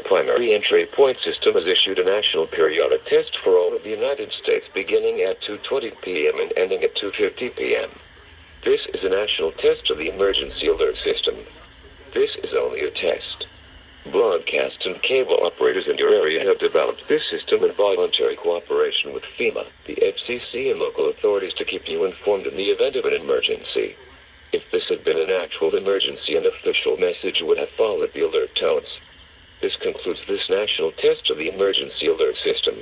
primary entry point system has issued a national periodic test for all of the United States beginning at 2:20 p.m. and ending at 2:50 p.m. This is a national test of the emergency alert system. This is only a test. Broadcast and cable operators in your area have developed this system in voluntary cooperation with FEMA, the FCC, and local authorities to keep you informed in the event of an emergency. If this had been an actual emergency, an official message would have followed the alert tones. This concludes this national test of the emergency alert system.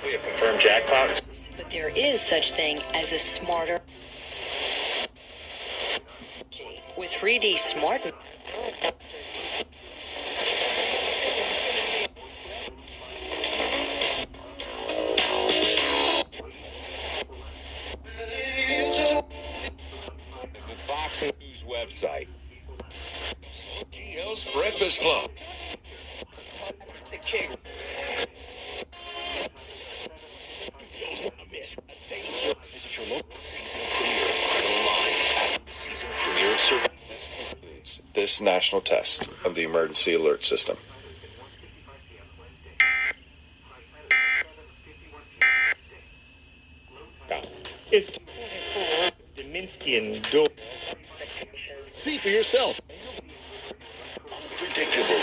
We have confirmed jackpot. But there is such thing as a smarter with 3D Smart. The Fox News website. GL's Breakfast Club. The king. Visit your local season premiere of Criminal Minds after the season premiere of Surveillance. This national test of the emergency alert system. It's 24 Deminsky and Dole. See for yourself. Predictable.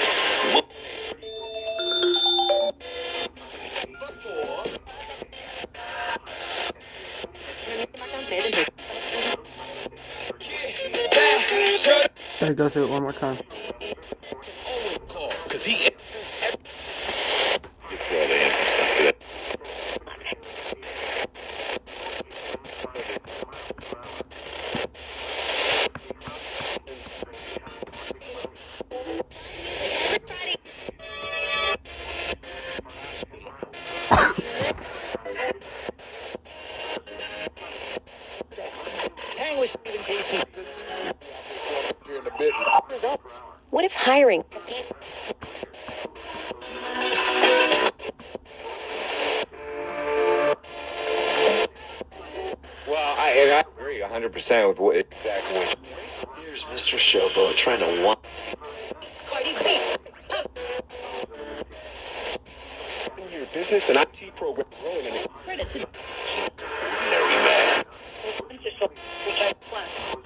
Gotta go through it one more time. Cause he What if hiring? Well, I agree 100% with what exactly what. Here's Mr. Showboat trying to want your business and IT program growing in ordinary man.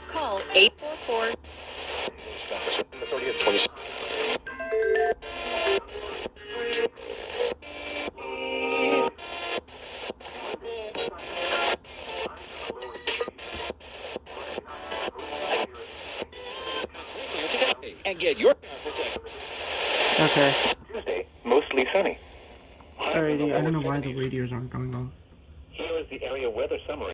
Call 844. The 30th, 20. And get your Okay. Tuesday, mostly sunny. Alrighty, I don't know why the radios aren't going on. Here is the area weather summary.